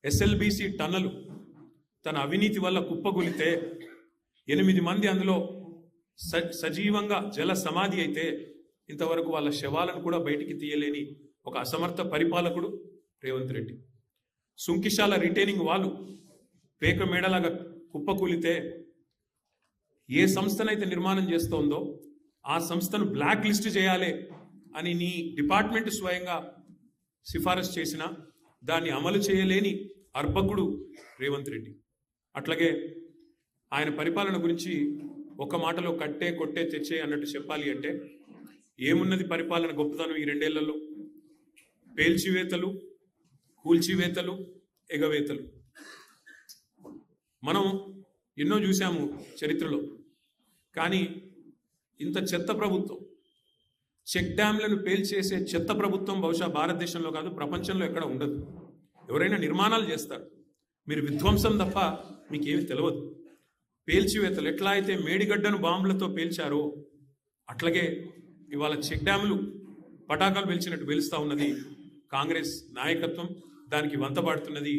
SLBC టన్నలు తన అవినీతి వల్ల కుప్పగొలితే 8 మంది అందులో సజీవంగా జల సమాధి అయితే ఇంతవరకు వాళ్ళ శవాలను కూడా బయటికి తీయలేని ఒక అసమర్థ పరిపాలకుడు రేవంత్ రెడ్డి. సుంకిశాల రిటైనింగ్ వాళ్ళు పేక మేడలాగా కుప్పకూలితే ఏ సంస్థనైతే నిర్మాణం చేస్తోందో ఆ సంస్థను బ్లాక్ లిస్ట్ చేయాలి అని నీ డిపార్ట్మెంట్ స్వయంగా సిఫారసు చేసిన దాన్ని అమలు చేయలేని అర్భకుడు రేవంత్ రెడ్డి. అట్లాగే ఆయన పరిపాలన గురించి ఒక మాటలో కట్టే కొట్టే తెచ్చే అన్నట్టు చెప్పాలి అంటే ఏమున్నది పరిపాలన గొప్పతనం ఈ 2 ఏళ్లలో? పేల్చివేతలు, కూల్చివేతలు, ఎగవేతలు. మనం ఎన్నో చూసాము చరిత్రలో. కానీ ఇంత చెత్త ప్రభుత్వం, చెక్ డ్యాంలను పేల్చేసే చెత్త ప్రభుత్వం బహుశా భారతదేశంలో కాదు, ప్రపంచంలో ఎక్కడ ఉండదు. ఎవరైనా నిర్మాణాలు చేస్తారు, మీరు విధ్వంసం తప్ప మీకేమి తెలియదు. పేల్చివేతలు ఎట్లా అయితే మేడిగడ్డను బాంబులతో పేల్చారో అట్లాగే ఇవాళ చెక్ డ్యాములు పటాకాలు పేల్చినట్టు పేలుస్తూ ఉన్నది కాంగ్రెస్ నాయకత్వం. దానికి వంతపాడుతున్నది